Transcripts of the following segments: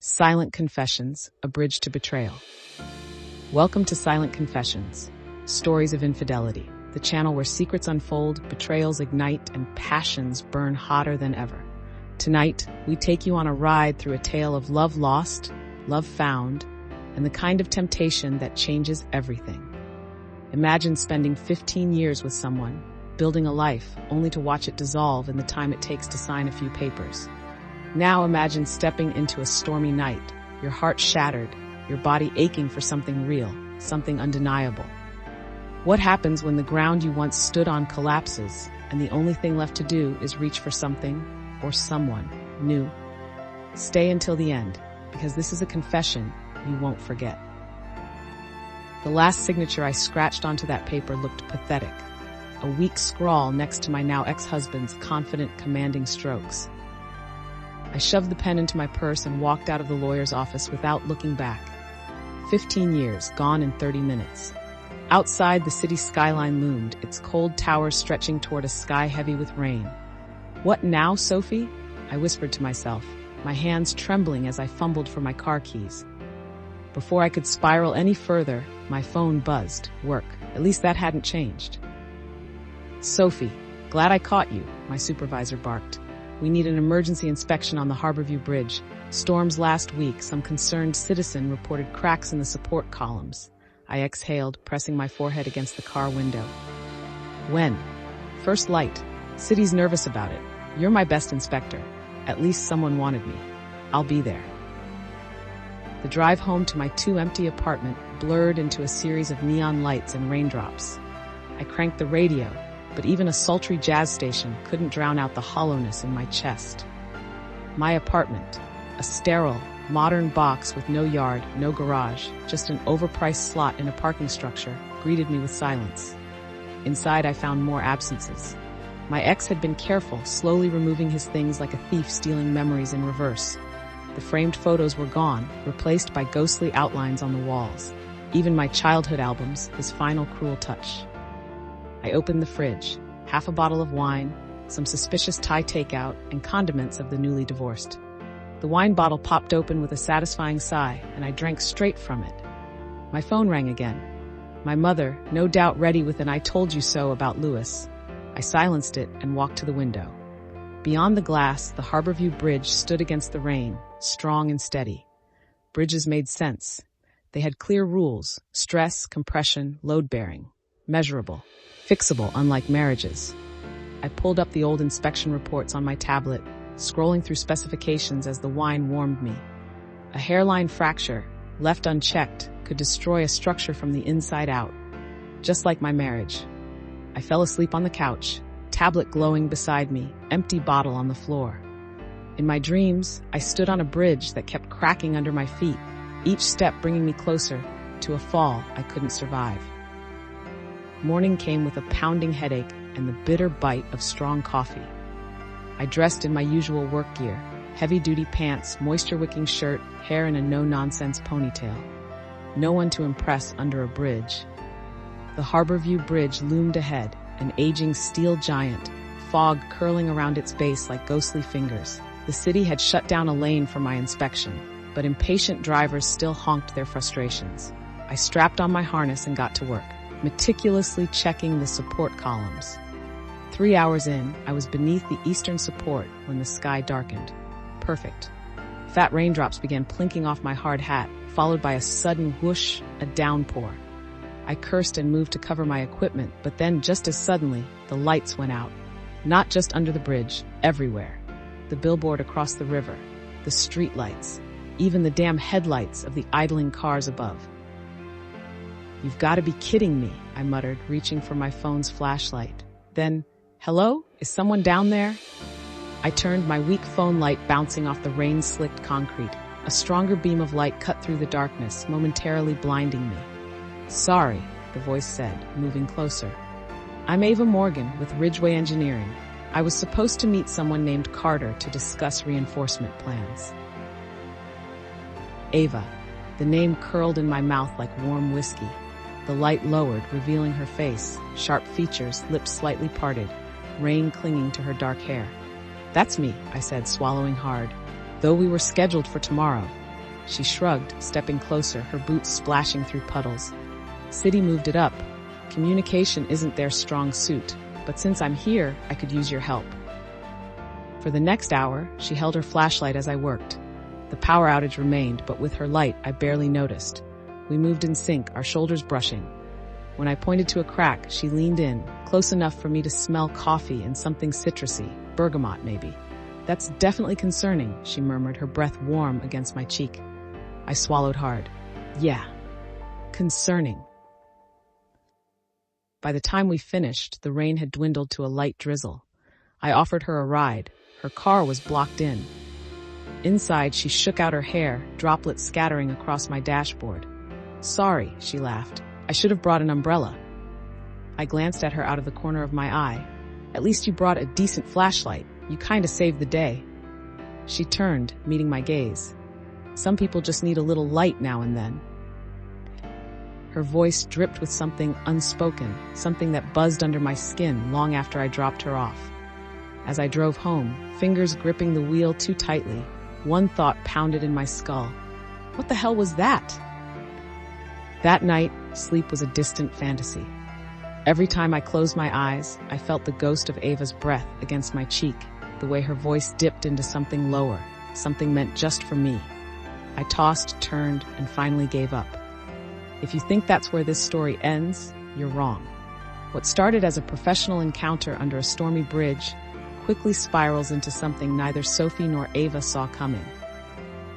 Silent Confessions, A Bridge to Betrayal. Welcome to Silent Confessions, Stories of Infidelity, the channel where secrets unfold, betrayals ignite, and passions burn hotter than ever. Tonight, we take you on a ride through a tale of love lost, love found, and the kind of temptation that changes everything. Imagine spending 15 years with someone, building a life, only to watch it dissolve in the time it takes to sign a few papers. Now imagine stepping into a stormy night, your heart shattered, your body aching for something real, something undeniable. What happens when the ground you once stood on collapses, and the only thing left to do is reach for something, or someone, new? Stay until the end, because this is a confession you won't forget. The last signature I scratched onto that paper looked pathetic. A weak scrawl next to my now ex-husband's confident, commanding strokes. I shoved the pen into my purse and walked out of the lawyer's office without looking back. 15 years, gone in 30 minutes. Outside, the city's skyline loomed, its cold towers stretching toward a sky heavy with rain. "What now, Sophie?" I whispered to myself, my hands trembling as I fumbled for my car keys. Before I could spiral any further, my phone buzzed. Work. At least that hadn't changed. "Sophie, glad I caught you," my supervisor barked. "We need an emergency inspection on the Harborview Bridge. Storms last week, some concerned citizen reported cracks in the support columns." I exhaled, pressing my forehead against the car window. "When?" "First light. City's nervous about it. You're my best inspector. At least someone wanted me. I'll be there." The drive home to my too-empty apartment blurred into a series of neon lights and raindrops. I cranked the radio, but even a sultry jazz station couldn't drown out the hollowness in my chest. My apartment, a sterile, modern box with no yard, no garage, just an overpriced slot in a parking structure, greeted me with silence. Inside, I found more absences. My ex had been careful, slowly removing his things like a thief stealing memories in reverse. The framed photos were gone, replaced by ghostly outlines on the walls. Even my childhood albums, his final cruel touch. I opened the fridge, half a bottle of wine, some suspicious Thai takeout, and condiments of the newly divorced. The wine bottle popped open with a satisfying sigh, and I drank straight from it. My phone rang again. My mother, no doubt ready with an "I told you so" about Louis. I silenced it and walked to the window. Beyond the glass, the Harborview Bridge stood against the rain, strong and steady. Bridges made sense. They had clear rules: stress, compression, load-bearing. Measurable. Fixable, unlike marriages. I pulled up the old inspection reports on my tablet, scrolling through specifications as the wine warmed me. A hairline fracture, left unchecked, could destroy a structure from the inside out. Just like my marriage. I fell asleep on the couch, tablet glowing beside me, empty bottle on the floor. In my dreams, I stood on a bridge that kept cracking under my feet, each step bringing me closer to a fall I couldn't survive. Morning came with a pounding headache and the bitter bite of strong coffee. I dressed in my usual work gear, heavy-duty pants, moisture-wicking shirt, hair in a no-nonsense ponytail. No one to impress under a bridge. The Harborview Bridge loomed ahead, an aging steel giant, fog curling around its base like ghostly fingers. The city had shut down a lane for my inspection, but impatient drivers still honked their frustrations. I strapped on my harness and got to work, meticulously checking the support columns. 3 hours in, I was beneath the eastern support when the sky darkened. Perfect. Fat raindrops began plinking off my hard hat, followed by a sudden whoosh, a downpour. I cursed and moved to cover my equipment, but then just as suddenly, the lights went out. Not just under the bridge, everywhere. The billboard across the river, the street lights, even the damn headlights of the idling cars above. "You've got to be kidding me," I muttered, reaching for my phone's flashlight. Then, "Hello? Is someone down there?" I turned, my weak phone light bouncing off the rain-slicked concrete. A stronger beam of light cut through the darkness, momentarily blinding me. "Sorry," the voice said, moving closer. "I'm Ava Morgan with Ridgeway Engineering. I was supposed to meet someone named Carter to discuss reinforcement plans." Ava. The name curled in my mouth like warm whiskey. The light lowered, revealing her face, sharp features, lips slightly parted, rain clinging to her dark hair. "That's me," I said, swallowing hard. "Though we were scheduled for tomorrow, She shrugged, stepping closer, her boots splashing through puddles. City moved it up. Communication isn't their strong suit, but since I'm here, I could use your help. For the next hour, she held her flashlight as I worked. The power outage remained, but with her light, I barely noticed. We moved in sync, our shoulders brushing. When I pointed to a crack, she leaned in, close enough for me to smell coffee and something citrusy, bergamot maybe. That's definitely concerning, she murmured, her breath warm against my cheek. I swallowed hard. Yeah, concerning. By the time we finished, the rain had dwindled to a light drizzle. I offered her a ride. Her car was blocked in. Inside, she shook out her hair, droplets scattering across my dashboard. Sorry, she laughed. I should have brought an umbrella. I glanced at her out of the corner of my eye. At least you brought a decent flashlight. You kinda saved the day. She turned, meeting my gaze. Some people just need a little light now and then. Her voice dripped with something unspoken, something that buzzed under my skin long after I dropped her off. As I drove home, fingers gripping the wheel too tightly, one thought pounded in my skull. What the hell was that? That night, sleep was a distant fantasy. Every time I closed my eyes, I felt the ghost of Ava's breath against my cheek, the way her voice dipped into something lower, something meant just for me. I tossed, turned, and finally gave up. If you think that's where this story ends, you're wrong. What started as a professional encounter under a stormy bridge quickly spirals into something neither Sophie nor Ava saw coming.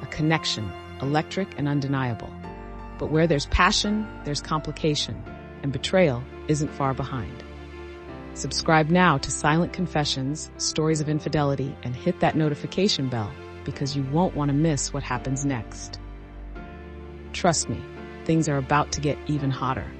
A connection, electric and undeniable. But where there's passion, there's complication, and betrayal isn't far behind. Subscribe now to Silent Confessions, Stories of Infidelity, and hit that notification bell because you won't want to miss what happens next. Trust me, things are about to get even hotter.